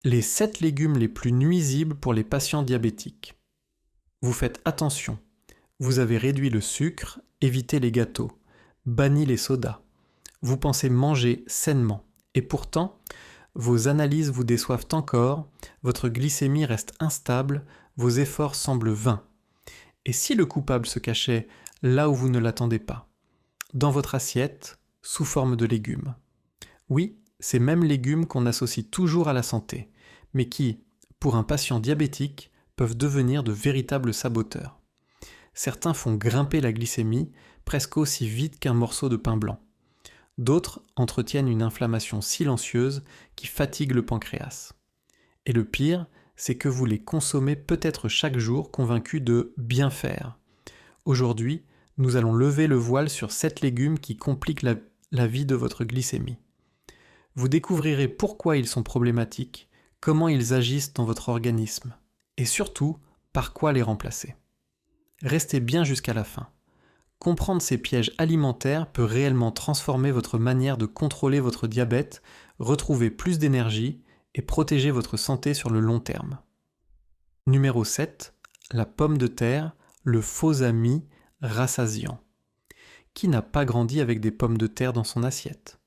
Les 7 légumes les plus nuisibles pour les patients diabétiques. Vous faites attention. Vous avez réduit le sucre, évité les gâteaux, banni les sodas. Vous pensez manger sainement. Et pourtant, vos analyses vous déçoivent encore, votre glycémie reste instable, vos efforts semblent vains. Et si le coupable se cachait là où vous ne l'attendez pas, dans votre assiette, sous forme de légumes? Oui, ces mêmes légumes qu'on associe toujours à la santé, mais qui, pour un patient diabétique, peuvent devenir de véritables saboteurs. Certains font grimper la glycémie presque aussi vite qu'un morceau de pain blanc. D'autres entretiennent une inflammation silencieuse qui fatigue le pancréas. Et le pire, c'est que vous les consommez peut-être chaque jour convaincus de bien faire. Aujourd'hui, nous allons lever le voile sur 7 légumes qui compliquent la vie de votre glycémie. Vous découvrirez pourquoi ils sont problématiques, comment ils agissent dans votre organisme, et surtout, par quoi les remplacer. Restez bien jusqu'à la fin. Comprendre ces pièges alimentaires peut réellement transformer votre manière de contrôler votre diabète, retrouver plus d'énergie et protéger votre santé sur le long terme. Numéro 7. La pomme de terre, le faux ami rassasiant. Qui n'a pas grandi avec des pommes de terre dans son assiette?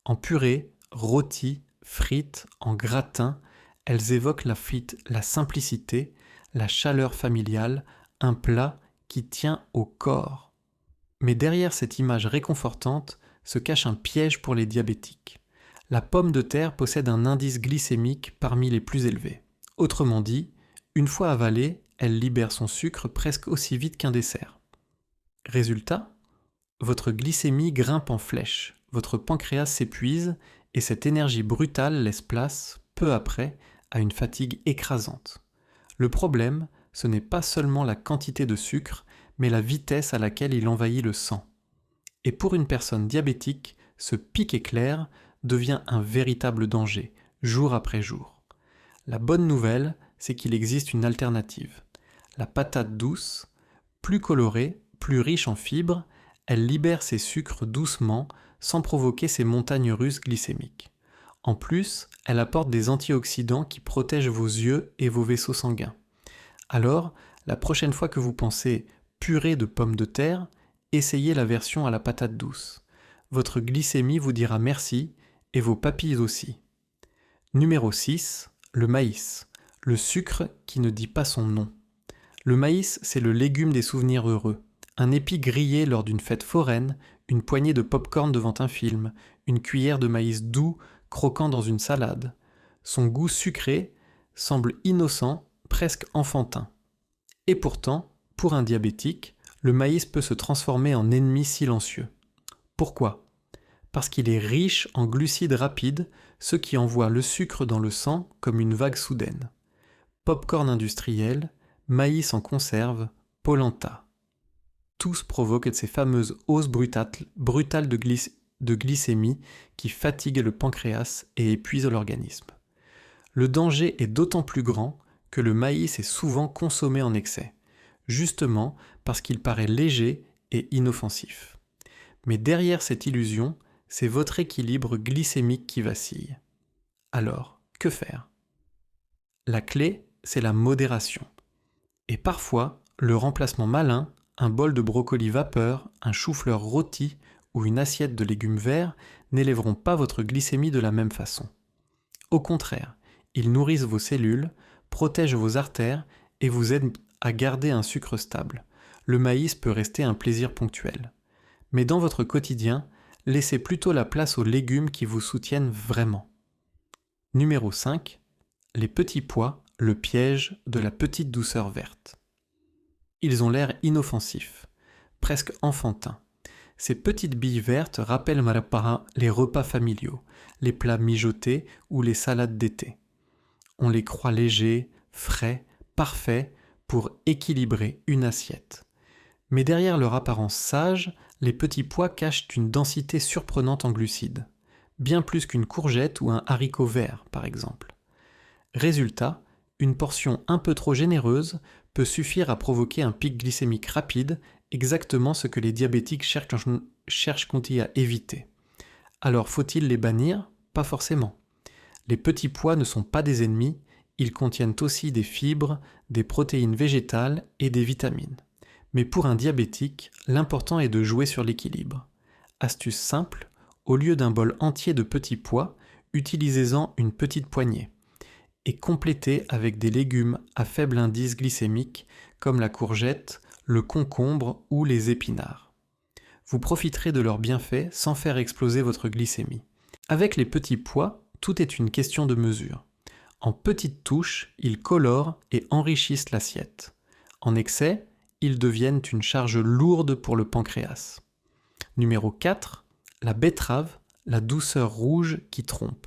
En purée, rôties, frites, en gratin, elles évoquent la simplicité, la chaleur familiale, un plat qui tient au corps. Mais derrière cette image réconfortante se cache un piège pour les diabétiques. La pomme de terre possède un indice glycémique parmi les plus élevés. Autrement dit, une fois avalée, elle libère son sucre presque aussi vite qu'un dessert. Résultat, votre glycémie grimpe en flèche, votre pancréas s'épuise et cette énergie brutale laisse place, peu après, à une fatigue écrasante. Le problème, ce n'est pas seulement la quantité de sucre, mais la vitesse à laquelle il envahit le sang. Et pour une personne diabétique, ce pic éclair devient un véritable danger, jour après jour. La bonne nouvelle, c'est qu'il existe une alternative. La patate douce, plus colorée, plus riche en fibres, elle libère ses sucres doucement, sans provoquer ces montagnes russes glycémiques. En plus, elle apporte des antioxydants qui protègent vos yeux et vos vaisseaux sanguins. Alors, la prochaine fois que vous pensez purée de pommes de terre, essayez la version à la patate douce. Votre glycémie vous dira merci et vos papilles aussi. Numéro 6. Le maïs. Le sucre qui ne dit pas son nom. Le maïs, c'est le légume des souvenirs heureux. Un épi grillé lors d'une fête foraine, une poignée de pop-corn devant un film, une cuillère de maïs doux croquant dans une salade. Son goût sucré semble innocent, presque enfantin. Et pourtant, pour un diabétique, le maïs peut se transformer en ennemi silencieux. Pourquoi? Parce qu'il est riche en glucides rapides, ce qui envoie le sucre dans le sang comme une vague soudaine. Pop-corn industriel, maïs en conserve, polenta. Tous provoquent ces fameuses hausses brutales de glycémie qui fatiguent le pancréas et épuisent l'organisme. Le danger est d'autant plus grand que le maïs est souvent consommé en excès, justement parce qu'il paraît léger et inoffensif. Mais derrière cette illusion, c'est votre équilibre glycémique qui vacille. Alors, que faire? La clé, c'est la modération. Et parfois, le remplacement malin, un bol de brocoli vapeur, un chou-fleur rôti ou une assiette de légumes verts n'élèveront pas votre glycémie de la même façon. Au contraire, ils nourrissent vos cellules, protègent vos artères et vous aident à garder un sucre stable. Le maïs peut rester un plaisir ponctuel. Mais dans votre quotidien, laissez plutôt la place aux légumes qui vous soutiennent vraiment. Numéro 5. Les petits pois, le piège de la petite douceur verte. Ils ont l'air inoffensifs, presque enfantins. Ces petites billes vertes rappellent les repas familiaux, les plats mijotés ou les salades d'été. On les croit légers, frais, parfaits pour équilibrer une assiette. Mais derrière leur apparence sage, les petits pois cachent une densité surprenante en glucides, bien plus qu'une courgette ou un haricot vert par exemple. Résultat, une portion un peu trop généreuse peut suffire à provoquer un pic glycémique rapide, exactement ce que les diabétiques cherchent à éviter. Alors faut-il les bannir? Pas forcément. Les petits pois ne sont pas des ennemis, ils contiennent aussi des fibres, des protéines végétales et des vitamines. Mais pour un diabétique, l'important est de jouer sur l'équilibre. Astuce simple, au lieu d'un bol entier de petits pois, utilisez-en une petite poignée. Et complétez avec des légumes à faible indice glycémique comme la courgette, le concombre ou les épinards. Vous profiterez de leurs bienfaits sans faire exploser votre glycémie. Avec les petits pois, tout est une question de mesure. En petites touches, ils colorent et enrichissent l'assiette. En excès, ils deviennent une charge lourde pour le pancréas. Numéro 4, la betterave, la douceur rouge qui trompe.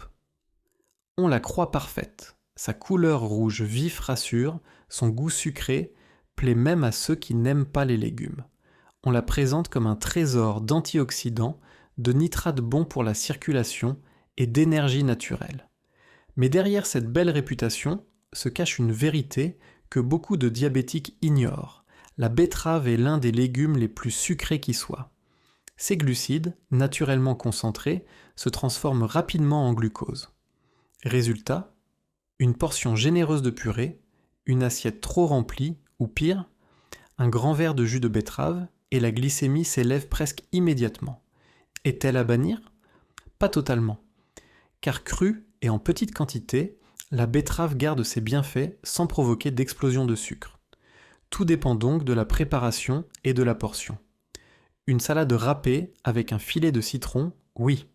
On la croit parfaite. Sa couleur rouge vif rassure, son goût sucré plaît même à ceux qui n'aiment pas les légumes. On la présente comme un trésor d'antioxydants, de nitrates bons pour la circulation et d'énergie naturelle. Mais derrière cette belle réputation se cache une vérité que beaucoup de diabétiques ignorent. La betterave est l'un des légumes les plus sucrés qui soient. Ces glucides, naturellement concentrés, se transforment rapidement en glucose. Résultat, une portion généreuse de purée, une assiette trop remplie, ou pire, un grand verre de jus de betterave, et la glycémie s'élève presque immédiatement. Est-elle à bannir ? Pas totalement. Car crue et en petite quantité, la betterave garde ses bienfaits sans provoquer d'explosion de sucre. Tout dépend donc de la préparation et de la portion. Une salade râpée avec un filet de citron, oui.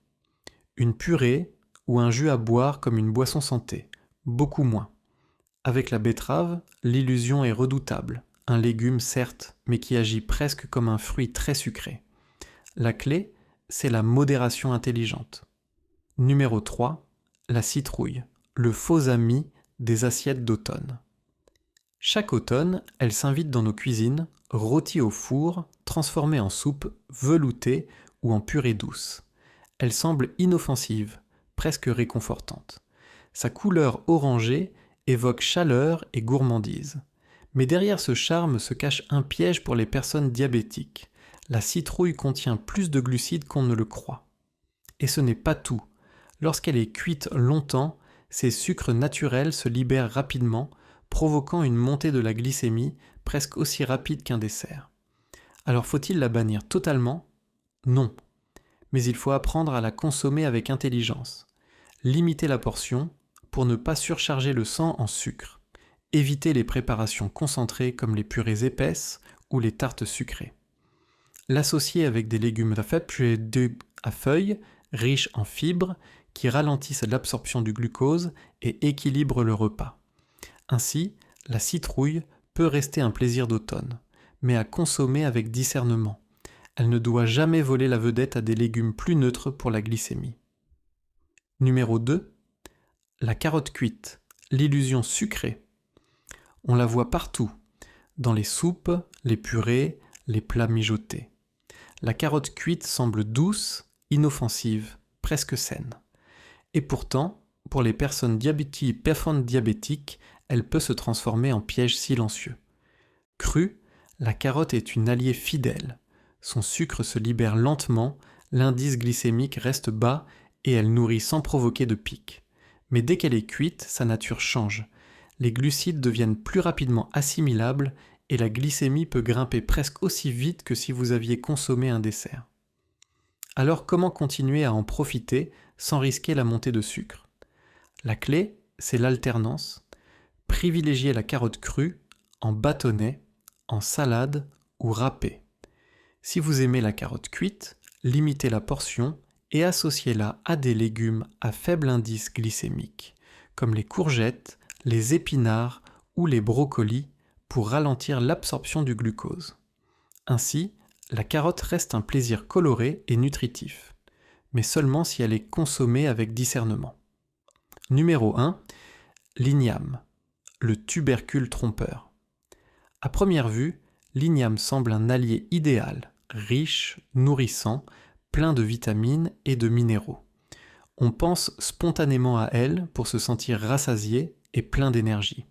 Une purée ou un jus à boire comme une boisson santé, beaucoup moins. Avec la betterave, l'illusion est redoutable. Un légume certes, mais qui agit presque comme un fruit très sucré. La clé, c'est la modération intelligente. Numéro 3, la citrouille, le faux ami des assiettes d'automne. Chaque automne, elle s'invite dans nos cuisines, rôtie au four, transformée en soupe, veloutée ou en purée douce. Elle semble inoffensive, presque réconfortante. Sa couleur orangée évoque chaleur et gourmandise. Mais derrière ce charme se cache un piège pour les personnes diabétiques. La citrouille contient plus de glucides qu'on ne le croit. Et ce n'est pas tout. Lorsqu'elle est cuite longtemps, ses sucres naturels se libèrent rapidement, provoquant une montée de la glycémie presque aussi rapide qu'un dessert. Alors faut-il la bannir totalement ? Non. Mais il faut apprendre à la consommer avec intelligence. Limiter la portion pour ne pas surcharger le sang en sucre. Éviter les préparations concentrées comme les purées épaisses ou les tartes sucrées. L'associer avec des légumes à feuilles, riches en fibres, qui ralentissent l'absorption du glucose et équilibrent le repas. Ainsi, la citrouille peut rester un plaisir d'automne, mais à consommer avec discernement. Elle ne doit jamais voler la vedette à des légumes plus neutres pour la glycémie. Numéro 2. La carotte cuite, l'illusion sucrée. On la voit partout, dans les soupes, les purées, les plats mijotés. La carotte cuite semble douce, inoffensive, presque saine. Et pourtant, pour les personnes diabétiques, elle peut se transformer en piège silencieux. Crue, la carotte est une alliée fidèle. Son sucre se libère lentement, l'indice glycémique reste bas et elle nourrit sans provoquer de pic. Mais dès qu'elle est cuite, sa nature change. Les glucides deviennent plus rapidement assimilables et la glycémie peut grimper presque aussi vite que si vous aviez consommé un dessert. Alors comment continuer à en profiter sans risquer la montée de sucre ? La clé, c'est l'alternance. Privilégiez la carotte crue, en bâtonnet, en salade ou râpée. Si vous aimez la carotte cuite, limitez la portion et associez-la à des légumes à faible indice glycémique, comme les courgettes, les épinards ou les brocolis pour ralentir l'absorption du glucose. Ainsi, la carotte reste un plaisir coloré et nutritif, mais seulement si elle est consommée avec discernement. Numéro 1. L'igname, le tubercule trompeur. À première vue, l'igname semble un allié idéal, riche, nourrissant, plein de vitamines et de minéraux. On pense spontanément à elle pour se sentir rassasié et plein d'énergie.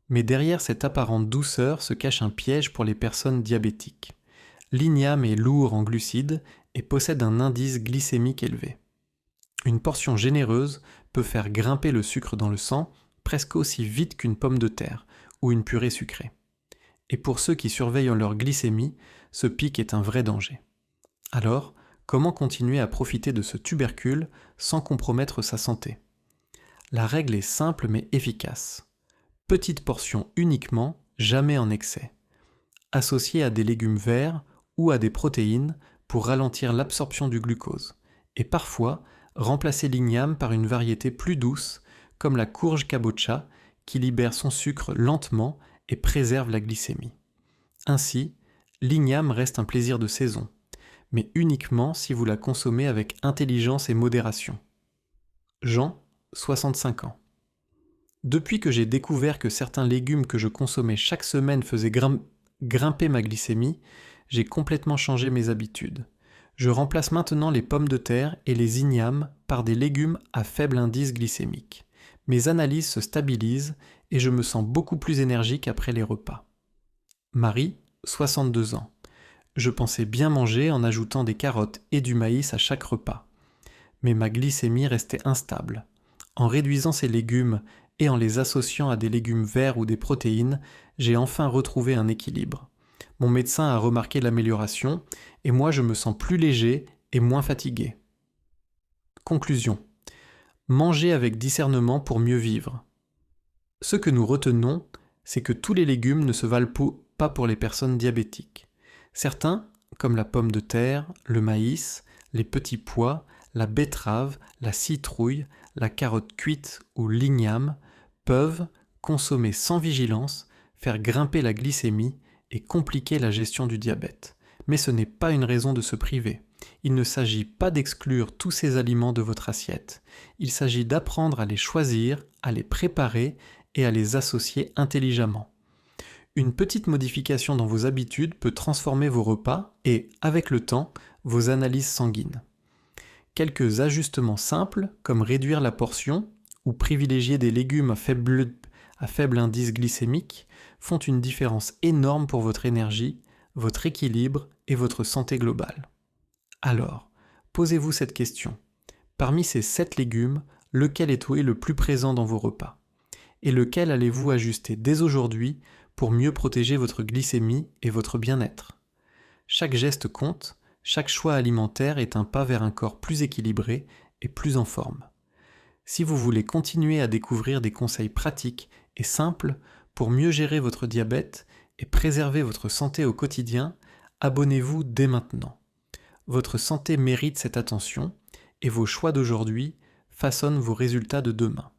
Mais derrière cette apparente douceur se cache un piège pour les personnes diabétiques. L'igname est lourd en glucides et possède un indice glycémique élevé. Une portion généreuse peut faire grimper le sucre dans le sang presque aussi vite qu'une pomme de terre ou une purée sucrée. Et pour ceux qui surveillent leur glycémie, ce pic est un vrai danger. Alors, comment continuer à profiter de ce tubercule sans compromettre sa santé ? La règle est simple mais efficace. Petite portion uniquement, jamais en excès. Associée à des légumes verts ou à des protéines pour ralentir l'absorption du glucose. Et parfois, remplacer l'igname par une variété plus douce, comme la courge kabocha, qui libère son sucre lentement et préserve la glycémie. Ainsi, l'igname reste un plaisir de saison, mais uniquement si vous la consommez avec intelligence et modération. Jean, 65 ans. Depuis que j'ai découvert que certains légumes que je consommais chaque semaine faisaient grimper ma glycémie, j'ai complètement changé mes habitudes. Je remplace maintenant les pommes de terre et les ignames par des légumes à faible indice glycémique. Mes analyses se stabilisent et je me sens beaucoup plus énergique après les repas. Marie, 62 ans. Je pensais bien manger en ajoutant des carottes et du maïs à chaque repas. Mais ma glycémie restait instable. En réduisant ces légumes et en les associant à des légumes verts ou des protéines, j'ai enfin retrouvé un équilibre. Mon médecin a remarqué l'amélioration et moi je me sens plus léger et moins fatigué. Conclusion. Manger avec discernement pour mieux vivre. Ce que nous retenons, c'est que tous les légumes ne se valent pas pour les personnes diabétiques. Certains, comme la pomme de terre, le maïs, les petits pois, la betterave, la citrouille, la carotte cuite ou l'igname, peuvent, consommés sans vigilance, faire grimper la glycémie et compliquer la gestion du diabète. Mais ce n'est pas une raison de se priver. Il ne s'agit pas d'exclure tous ces aliments de votre assiette. Il s'agit d'apprendre à les choisir, à les préparer et à les associer intelligemment. Une petite modification dans vos habitudes peut transformer vos repas et, avec le temps, vos analyses sanguines. Quelques ajustements simples, comme réduire la portion ou privilégier des légumes à faible indice glycémique, font une différence énorme pour votre énergie, votre équilibre et votre santé globale. Alors, posez-vous cette question. Parmi ces 7 légumes, lequel est le plus présent dans vos repas ? Et lequel allez-vous ajuster dès aujourd'hui pour mieux protéger votre glycémie et votre bien-être ? Chaque geste compte, chaque choix alimentaire est un pas vers un corps plus équilibré et plus en forme. Si vous voulez continuer à découvrir des conseils pratiques et simples pour mieux gérer votre diabète et préserver votre santé au quotidien, abonnez-vous dès maintenant. Votre santé mérite cette attention et vos choix d'aujourd'hui façonnent vos résultats de demain.